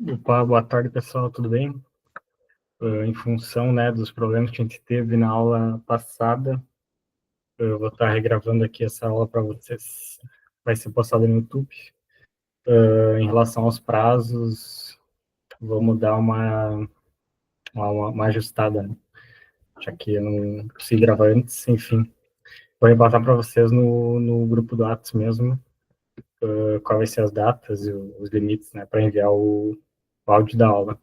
Opa, boa tarde, pessoal, tudo bem? Em função, né, dos problemas que a gente teve na aula passada, eu vou estar regravando aqui essa aula para vocês. Vai ser postado no YouTube. Em relação aos prazos, vamos dar uma ajustada, né? Já que eu não consegui gravar antes, enfim. Vou repassar para vocês no grupo do Atos mesmo, qual vai ser as datas e os limites, né, para enviar o áudio da aula.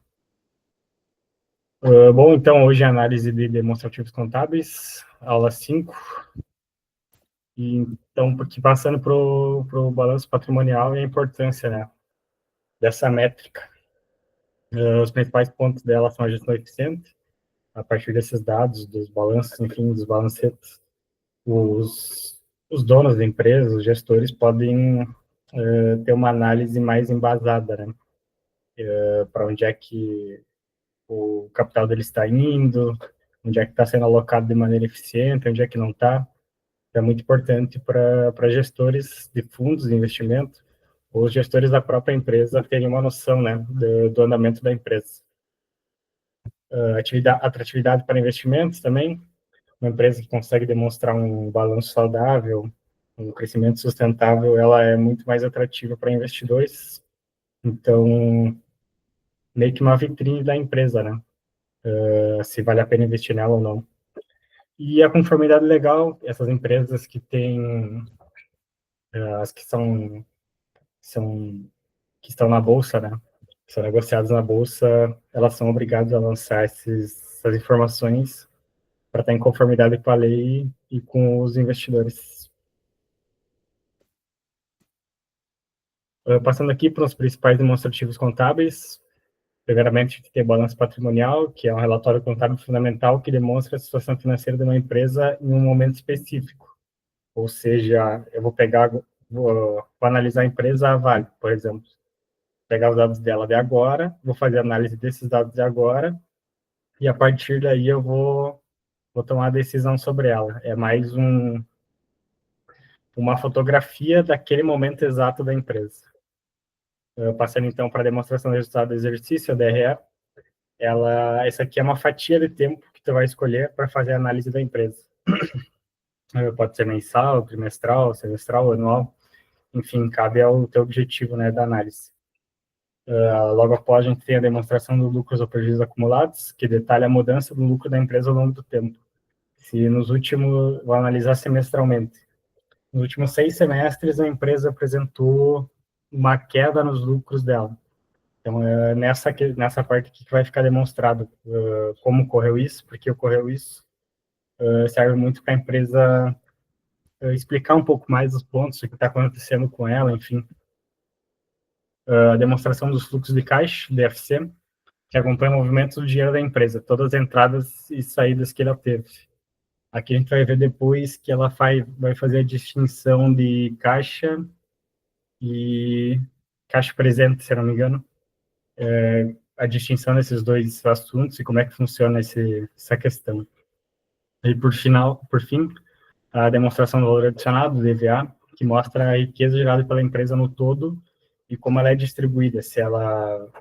Bom, então, hoje é análise de demonstrativos contábeis, aula 5. E, então, porque passando para o balanço patrimonial e a importância, né, dessa métrica. Os principais pontos dela são a gestão eficiente, a partir desses dados, dos balanços, enfim, dos balancetes. Os donos da empresa, os gestores, podem ter uma análise mais embasada, né, para onde é que o capital dele está indo, onde é que está sendo alocado de maneira eficiente, onde é que não está. É muito importante para gestores de fundos de investimento ou os gestores da própria empresa terem uma noção, né, do andamento da empresa. Atratividade para investimentos também, uma empresa que consegue demonstrar um balanço saudável, um crescimento sustentável, ela é muito mais atrativa para investidores. Então, meio que uma vitrine da empresa, né? Se vale a pena investir nela ou não. E a conformidade legal, essas empresas que têm, as são que estão na bolsa, né? Que são negociadas na bolsa, elas são obrigadas a lançar essas informações para estar em conformidade com a lei e com os investidores. Passando aqui para os principais demonstrativos contábeis, primeiramente tem balanço patrimonial, que é um relatório contábil fundamental que demonstra a situação financeira de uma empresa em um momento específico. Ou seja, eu vou pegar, vou analisar a empresa a Vale, por exemplo, pegar os dados dela de agora, vou fazer análise desses dados de agora, e a partir daí eu vou tomar a decisão sobre ela. É mais uma fotografia daquele momento exato da empresa. Passando então para a demonstração do resultado do exercício, a DRE, essa aqui é uma fatia de tempo que tu vai escolher para fazer a análise da empresa. Pode ser mensal, trimestral, semestral, anual, enfim, cabe ao teu objetivo, né, da análise. Logo após, a gente tem a demonstração dos lucros ou prejuízos acumulados, que detalha a mudança do lucro da empresa ao longo do tempo. Se nos últimos, vou analisar semestralmente. Nos últimos 6 semestres, a empresa apresentou uma queda nos lucros dela. Então, é nessa parte aqui que vai ficar demonstrado como ocorreu isso, por que ocorreu isso. Serve muito para a empresa explicar um pouco mais os pontos, o que está acontecendo com ela, enfim. A demonstração dos fluxos de caixa, DFC, que acompanha o movimento do dinheiro da empresa, todas as entradas e saídas que ela teve. Aqui a gente vai ver depois que ela vai fazer a distinção de caixa e caixa presente, se não me engano. A distinção desses dois assuntos e como é que funciona essa questão. E por fim, a demonstração do valor adicionado, DVA, que mostra a riqueza gerada pela empresa no todo e como ela é distribuída, se ela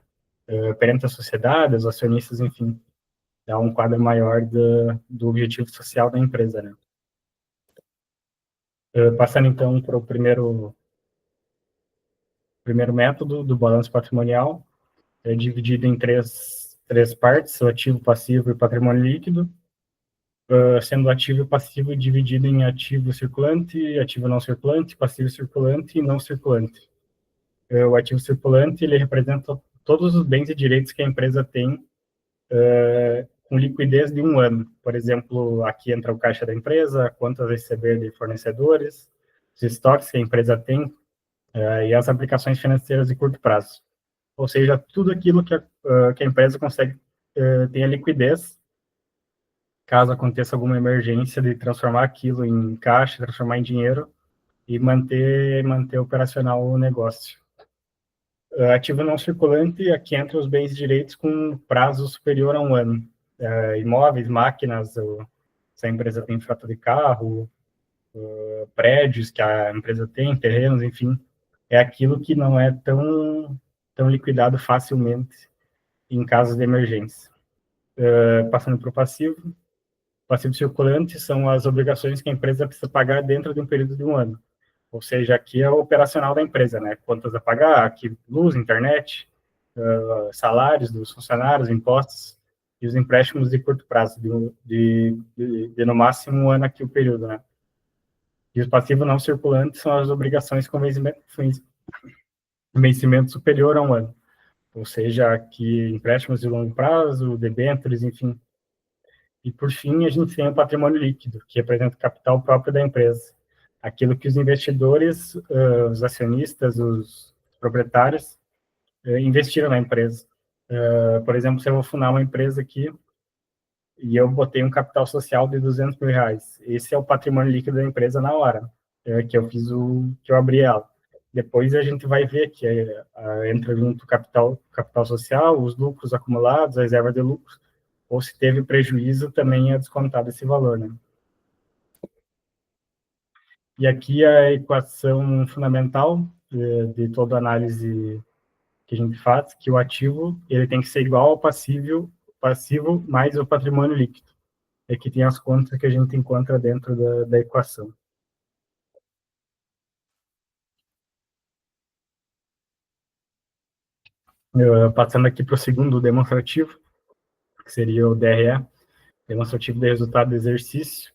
perante a sociedade, os acionistas, enfim, dá um quadro maior do objetivo social da empresa, né? Passando então para o primeiro método do balanço patrimonial, é dividido em três partes, o ativo, passivo e patrimônio líquido, sendo ativo e passivo dividido em ativo circulante, ativo não circulante, passivo circulante e não circulante. O ativo circulante, ele representa todos os bens e direitos que a empresa tem com liquidez de um ano. Por exemplo, aqui entra o caixa da empresa, quantas receber de fornecedores, os estoques que a empresa tem e as aplicações financeiras de curto prazo. Ou seja, tudo aquilo que a empresa consegue ter a liquidez, caso aconteça alguma emergência, de transformar aquilo em caixa, transformar em dinheiro e manter operacional o negócio. Ativo não circulante, aqui entra os bens e direitos com prazo superior a um ano. Imóveis, máquinas, se a empresa tem frota de carro, prédios que a empresa tem, terrenos, enfim, é aquilo que não é tão estão liquidados facilmente em casos de emergência. Passando para o passivo. Passivo circulante são as obrigações que a empresa precisa pagar dentro de um período de um ano. Ou seja, aqui é o operacional da empresa, né? Contas a pagar, aqui luz, internet, salários dos funcionários, impostos e os empréstimos de curto prazo, de no máximo um ano aqui o período, né? E os passivos não circulantes são as obrigações com vencimento superior a um ano. Ou seja, aqui empréstimos de longo prazo, debêntures, enfim. E, por fim, a gente tem o patrimônio líquido, que representa o capital próprio da empresa. Aquilo que os investidores, os acionistas, os proprietários, investiram na empresa. Por exemplo, se eu vou fundar uma empresa aqui e eu botei um capital social de R$ 200.000, esse é o patrimônio líquido da empresa na hora que eu fiz que eu abri ela. Depois a gente vai ver que entra junto o capital social, os lucros acumulados, a reserva de lucros, ou se teve prejuízo, também é descontado esse valor, né? E aqui a equação fundamental de toda análise que a gente faz, que o ativo ele tem que ser igual ao passivo mais o patrimônio líquido. Aqui tem as contas que a gente encontra dentro da equação. Passando aqui para o segundo demonstrativo, que seria o DRE, demonstrativo de resultado do exercício,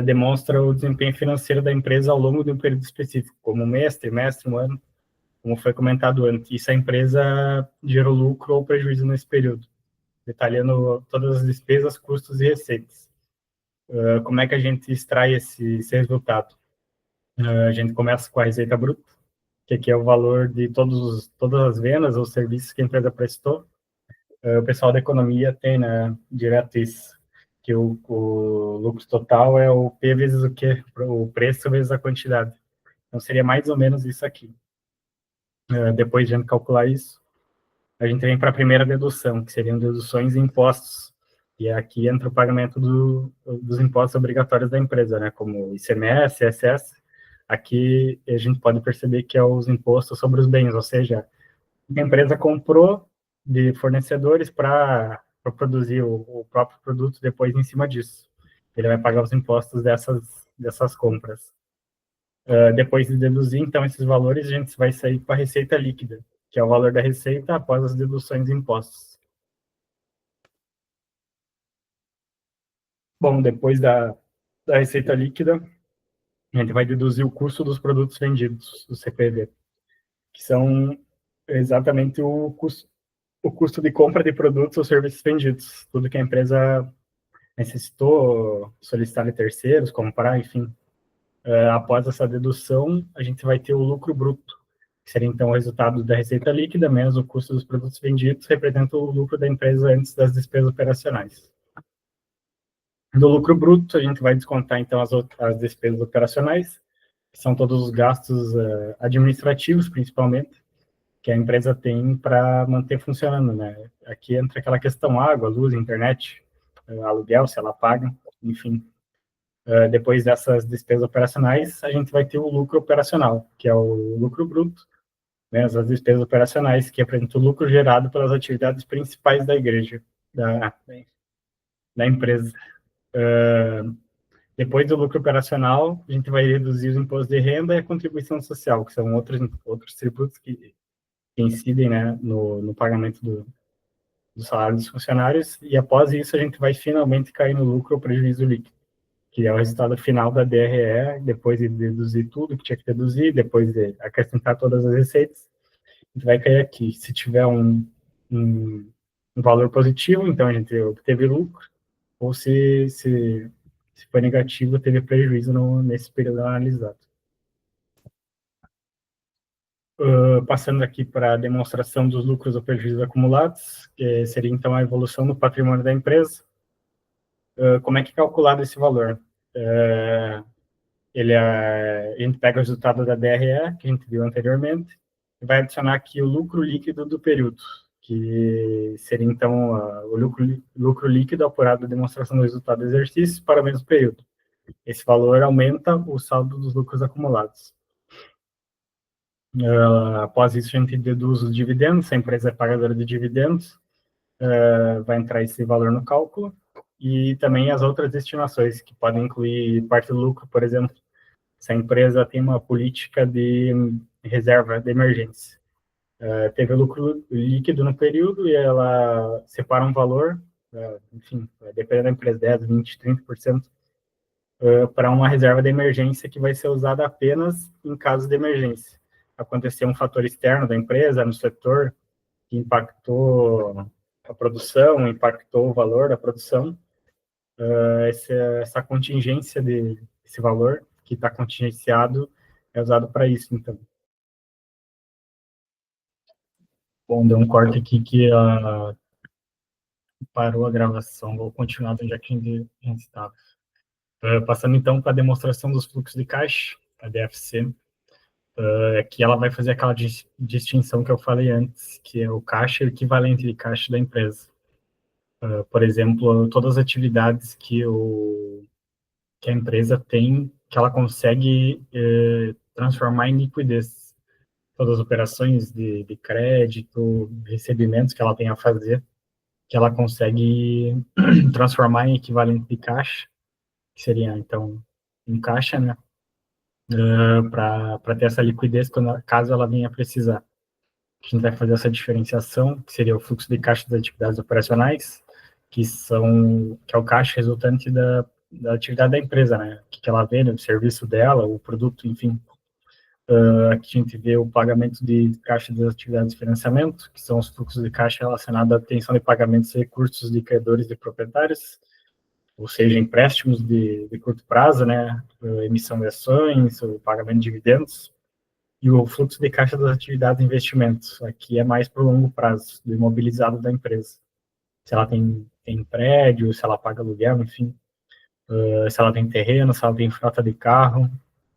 demonstra o desempenho financeiro da empresa ao longo de um período específico, como um mês, trimestre, um ano, como foi comentado antes, e se a empresa gerou lucro ou prejuízo nesse período, detalhando todas as despesas, custos e receitas. Como é que a gente extrai esse resultado? A gente começa com a receita bruta, que aqui é o valor de todas as vendas ou serviços que a empresa prestou. O pessoal da economia tem, né, direto isso, que o lucro total é o P vezes o Q, o preço vezes a quantidade. Então, seria mais ou menos isso aqui. Depois de a gente calcular isso, a gente vem para a primeira dedução, que seriam deduções e impostos. E aqui entra o pagamento dos impostos obrigatórios da empresa, né, como ICMS, ISS. Aqui a gente pode perceber que é os impostos sobre os bens, ou seja, a empresa comprou de fornecedores para produzir o próprio produto depois em cima disso. Ele vai pagar os impostos dessas compras. Depois de deduzir, então, esses valores, a gente vai sair com a receita líquida, que é o valor da receita após as deduções e impostos. Bom, depois da receita líquida, a gente vai deduzir o custo dos produtos vendidos, o CPV, que são exatamente o custo de compra de produtos ou serviços vendidos, tudo que a empresa necessitou solicitar de terceiros, comprar, enfim. Após essa dedução, a gente vai ter o lucro bruto, que seria então o resultado da receita líquida menos o custo dos produtos vendidos, representa o lucro da empresa antes das despesas operacionais. Do lucro bruto, a gente vai descontar então as despesas operacionais, que são todos os gastos administrativos, principalmente, que a empresa tem para manter funcionando, né? Aqui entra aquela questão água, luz, internet, aluguel, se ela paga, enfim. Depois dessas despesas operacionais, a gente vai ter o lucro operacional, que é o lucro bruto, né, as despesas operacionais, que apresenta o lucro gerado pelas atividades principais da igreja, da empresa. Depois do lucro operacional, a gente vai reduzir os impostos de renda e a contribuição social, que são outros tributos que incidem, né, no pagamento do salário dos funcionários, e após isso a gente vai finalmente cair no lucro ou prejuízo líquido, que é o resultado final da DRE, depois de deduzir tudo que tinha que deduzir, depois de acrescentar todas as receitas, a gente vai cair aqui. Se tiver um valor positivo, então a gente obteve lucro, ou se for negativo, teve prejuízo nesse período analisado. Passando aqui para a demonstração dos lucros ou prejuízos acumulados, que seria então a evolução do patrimônio da empresa. Como é que é calculado esse valor? A gente pega o resultado da DRE, que a gente viu anteriormente, e vai adicionar aqui o lucro líquido do período, que seria então o lucro líquido apurado da demonstração do resultado do exercício para o mesmo período. Esse valor aumenta o saldo dos lucros acumulados. Após isso, a gente deduz os dividendos, se a empresa é pagadora de dividendos, vai entrar esse valor no cálculo, e também as outras estimações, que podem incluir parte do lucro, por exemplo, se a empresa tem uma política de reserva de emergência. Teve lucro líquido no período e ela separa um valor, enfim, dependendo da empresa, 10, 20, 30%, para uma reserva de emergência que vai ser usada apenas em caso de emergência. Aconteceu um fator externo da empresa, no setor, que impactou a produção, impactou o valor da produção, essa contingência esse valor que está contingenciado é usado para isso, então. Bom, deu um corte aqui que parou a gravação, vou continuar do onde a gente estava. Passando então para a demonstração dos fluxos de caixa, a DFC, aqui ela vai fazer aquela distinção que eu falei antes, que é o caixa e o equivalente de caixa da empresa. Por exemplo, todas as atividades que a empresa tem, que ela consegue transformar em liquidez. Todas as operações de crédito, recebimentos que ela tem a fazer, que ela consegue transformar em equivalente de caixa, que seria, então, um caixa, né? Para ter essa liquidez caso ela venha a precisar. A gente vai fazer essa diferenciação, que seria o fluxo de caixa das atividades operacionais, que é o caixa resultante da atividade da empresa, né? O que ela vende, o serviço dela, o produto, enfim. Aqui a gente vê o pagamento de caixa das atividades de financiamento, que são os fluxos de caixa relacionados à atenção de pagamentos e recursos de credores e proprietários, ou seja, empréstimos de curto prazo, né? Emissão de ações, o pagamento de dividendos, e o fluxo de caixa das atividades de investimentos. Aqui é mais para o longo prazo, do imobilizado da empresa. Se ela tem prédio, se ela paga aluguel, enfim, se ela tem terreno, se ela tem frota de carro,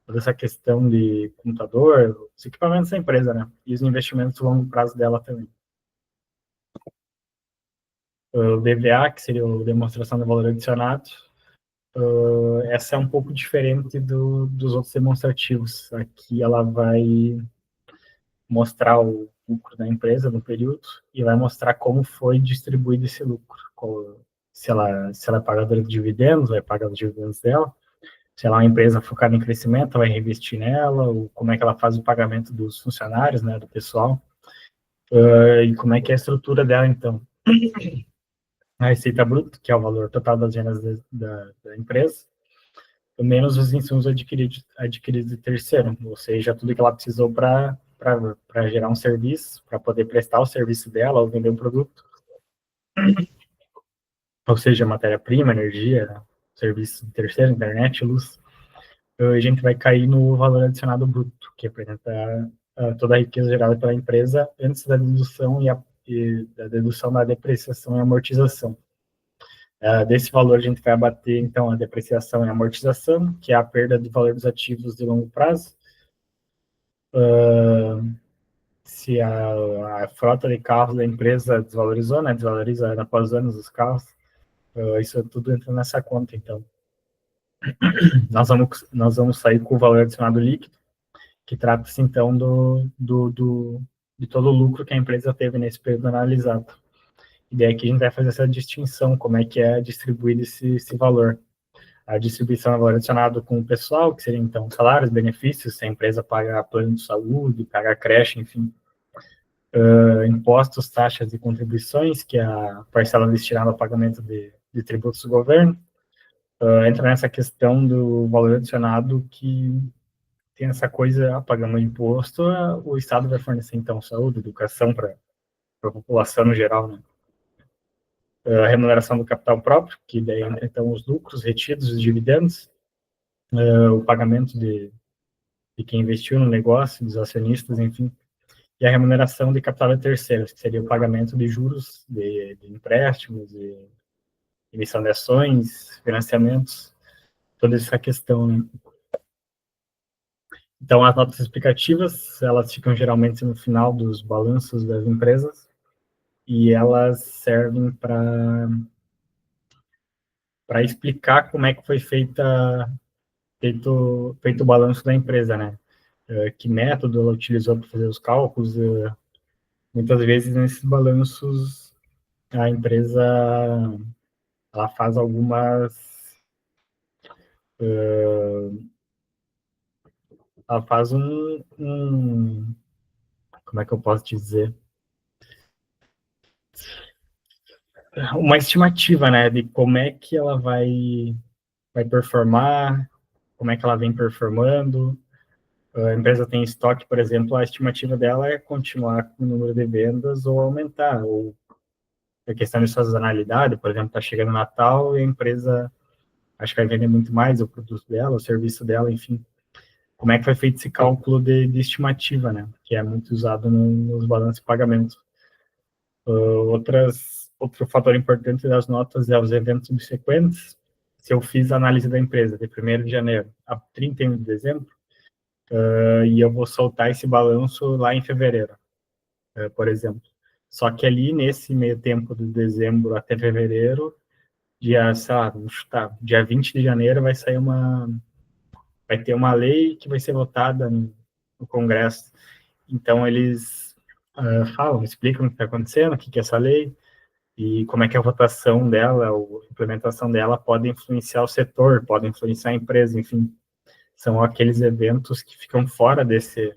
toda essa questão de computador, os equipamentos da empresa, né? E os investimentos a longo prazo dela também. O DVA, que seria a demonstração de valor adicionado, essa é um pouco diferente dos outros demonstrativos. Aqui ela vai mostrar o lucro da empresa no período e vai mostrar como foi distribuído esse lucro. Se ela é pagadora de dividendos, vai pagar os dividendos dela. Se ela é uma empresa focada em crescimento, vai reinvestir nela, ou como é que ela faz o pagamento dos funcionários, né, do pessoal, e como é que é a estrutura dela, então. A receita bruta, que é o valor total das vendas da empresa, menos os insumos adquiridos de terceiro, ou seja, tudo que ela precisou para gerar um serviço, para poder prestar o serviço dela ou vender um produto, ou seja, matéria-prima, energia, serviço de terceiro, internet, luz. A gente vai cair no valor adicionado bruto, que apresenta toda a riqueza gerada pela empresa antes da dedução e da dedução da depreciação e amortização. Desse valor, a gente vai abater, então, a depreciação e amortização, que é a perda do valor dos ativos de longo prazo. Se a frota de carros da empresa desvalorizou, né, desvaloriza após anos os carros, isso tudo entra nessa conta, então. Nós vamos sair com o valor adicionado líquido, que trata-se, então, de todo o lucro que a empresa teve nesse período analisado. E daí aqui a gente vai fazer essa distinção, como é que é distribuído esse valor. A distribuição é valor adicionado com o pessoal, que seria, então, salários, benefícios, se a empresa paga plano de saúde, paga creche, enfim. Impostos, taxas e contribuições, que é a parcela destinada ao pagamento de tributos do governo. Entra nessa questão do valor adicionado, que tem essa coisa, pagando imposto, o Estado vai fornecer, então, saúde, educação para a população no geral, né? A remuneração do capital próprio, que daí entra, então, os lucros retidos, os dividendos, o pagamento de quem investiu no negócio, dos acionistas, enfim, e a remuneração de capital de terceiros, que seria o pagamento de juros, de empréstimos, de emissão de ações, financiamentos, toda essa questão, né? Então, as notas explicativas, elas ficam geralmente no final dos balanços das empresas, e elas servem para explicar como é que foi feito o balanço da empresa, né? que método ela utilizou para fazer os cálculos. Muitas vezes, nesses balanços, a empresa ela faz algumas... ela faz como é que eu posso dizer? Uma estimativa, né, de como é que ela vai performar, como é que ela vem performando. A empresa tem estoque, por exemplo, a estimativa dela é continuar com o número de vendas ou aumentar, ou a questão de sazonalidade, por exemplo, está chegando o Natal e a empresa acho que vai vender muito mais o produto dela, o serviço dela, enfim. Como é que foi feito esse cálculo de estimativa, né? Que é muito usado nos balanços de pagamento. Outro fator importante das notas é os eventos subsequentes. Se eu fiz a análise da empresa de 1º de janeiro a 31 de dezembro, e eu vou soltar esse balanço lá em fevereiro, por exemplo. Só que ali, nesse meio tempo de dezembro até fevereiro, sei lá, vamos chutar, dia 20 de janeiro vai ter uma lei que vai ser votada no Congresso. Então, eles falam, explicam o que está acontecendo, o que é essa lei, e como é que a votação dela, a implementação dela pode influenciar o setor, pode influenciar a empresa, enfim. São aqueles eventos que ficam fora desse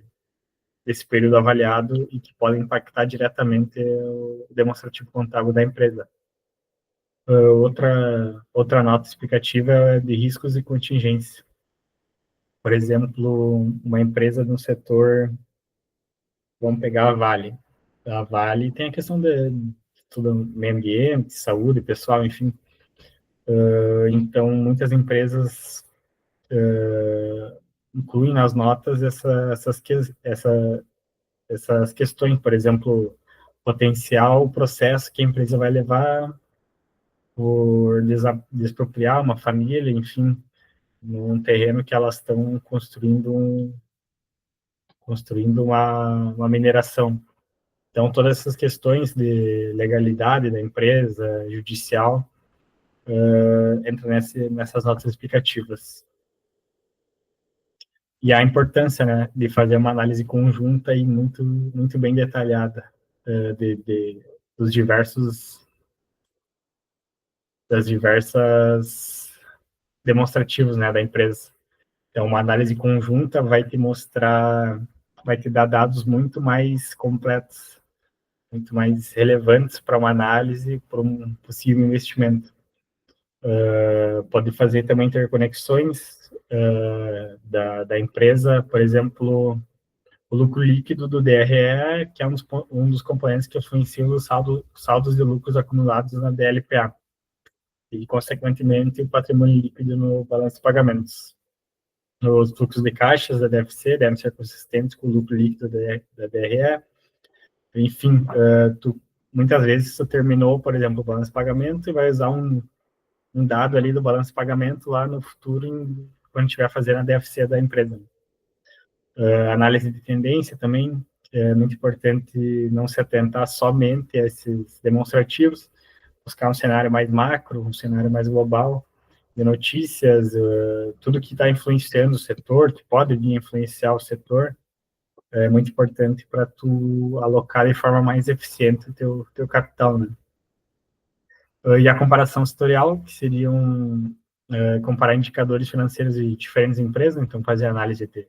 período avaliado e que podem impactar diretamente o demonstrativo contábil da empresa. Outra nota explicativa é de riscos e contingências. Por exemplo, uma empresa no setor, vamos pegar a Vale. A Vale tem a questão de tudo, meio ambiente, saúde, pessoal, enfim. Então, muitas empresas incluem nas notas essas questões, por exemplo, potencial processo que a empresa vai levar por despropriar uma família, enfim, num terreno que elas estão construindo uma mineração. Então, todas essas questões de legalidade da empresa, judicial, entram nessas notas explicativas. E a importância, né, de fazer uma análise conjunta e muito, muito bem detalhada dos das diversas demonstrativos, né, da empresa. Então, uma análise conjunta vai te dar dados muito mais completos, muito mais relevantes para uma análise, para um possível investimento. Pode fazer também interconexões da empresa, por exemplo, o lucro líquido do DRE, que é um dos componentes que influenciam os saldos de lucros acumulados na DLPA, e, consequentemente, o patrimônio líquido no balanço de pagamentos. Os fluxos de caixas da DFC devem ser consistentes com o lucro líquido da DRE. Enfim, muitas vezes tu terminou, por exemplo, o balanço de pagamento e vai usar um dado ali do balanço de pagamento lá no futuro, quando estiver fazendo a DFC da empresa. Análise de tendência também é muito importante, não se atentar somente a esses demonstrativos, buscar um cenário mais macro, um cenário mais global, de notícias, tudo que está influenciando o setor, que pode vir influenciar o setor, é muito importante para tu alocar de forma mais eficiente o teu capital, né? E a comparação setorial, que seriam comparar indicadores financeiros de diferentes empresas, então fazer análise de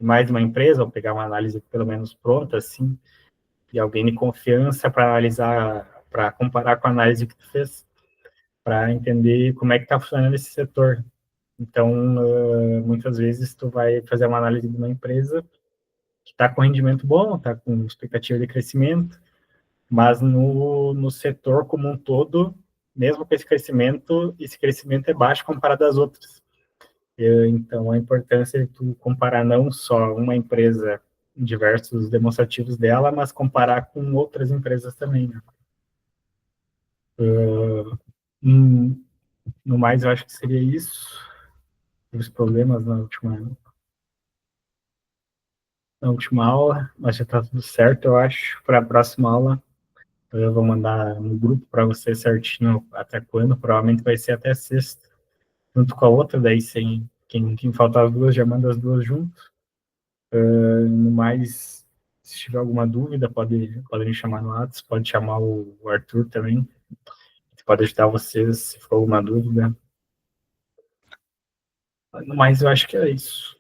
mais de uma empresa, ou pegar uma análise pelo menos pronta, assim, e alguém de confiança para analisar, para comparar com a análise que tu fez, para entender como é que está funcionando esse setor. Então, muitas vezes tu vai fazer uma análise de uma empresa que está com rendimento bom, está com expectativa de crescimento, mas no setor como um todo, mesmo com esse crescimento é baixo comparado às outras. Então, a importância de tu comparar não só uma empresa em diversos demonstrativos dela, mas comparar com outras empresas também, né? No mais, eu acho que seria isso. Os problemas na última aula, mas já está tudo certo, eu acho. Para a próxima aula, eu vou mandar no grupo para você certinho até quando, provavelmente vai ser até sexta, junto com a outra, daí sem quem faltar as duas já manda as duas juntas. No mais, se tiver alguma dúvida, pode me chamar no WhatsApp, pode chamar o Arthur também, pode ajudar vocês se for alguma dúvida. No mais, eu acho que é isso.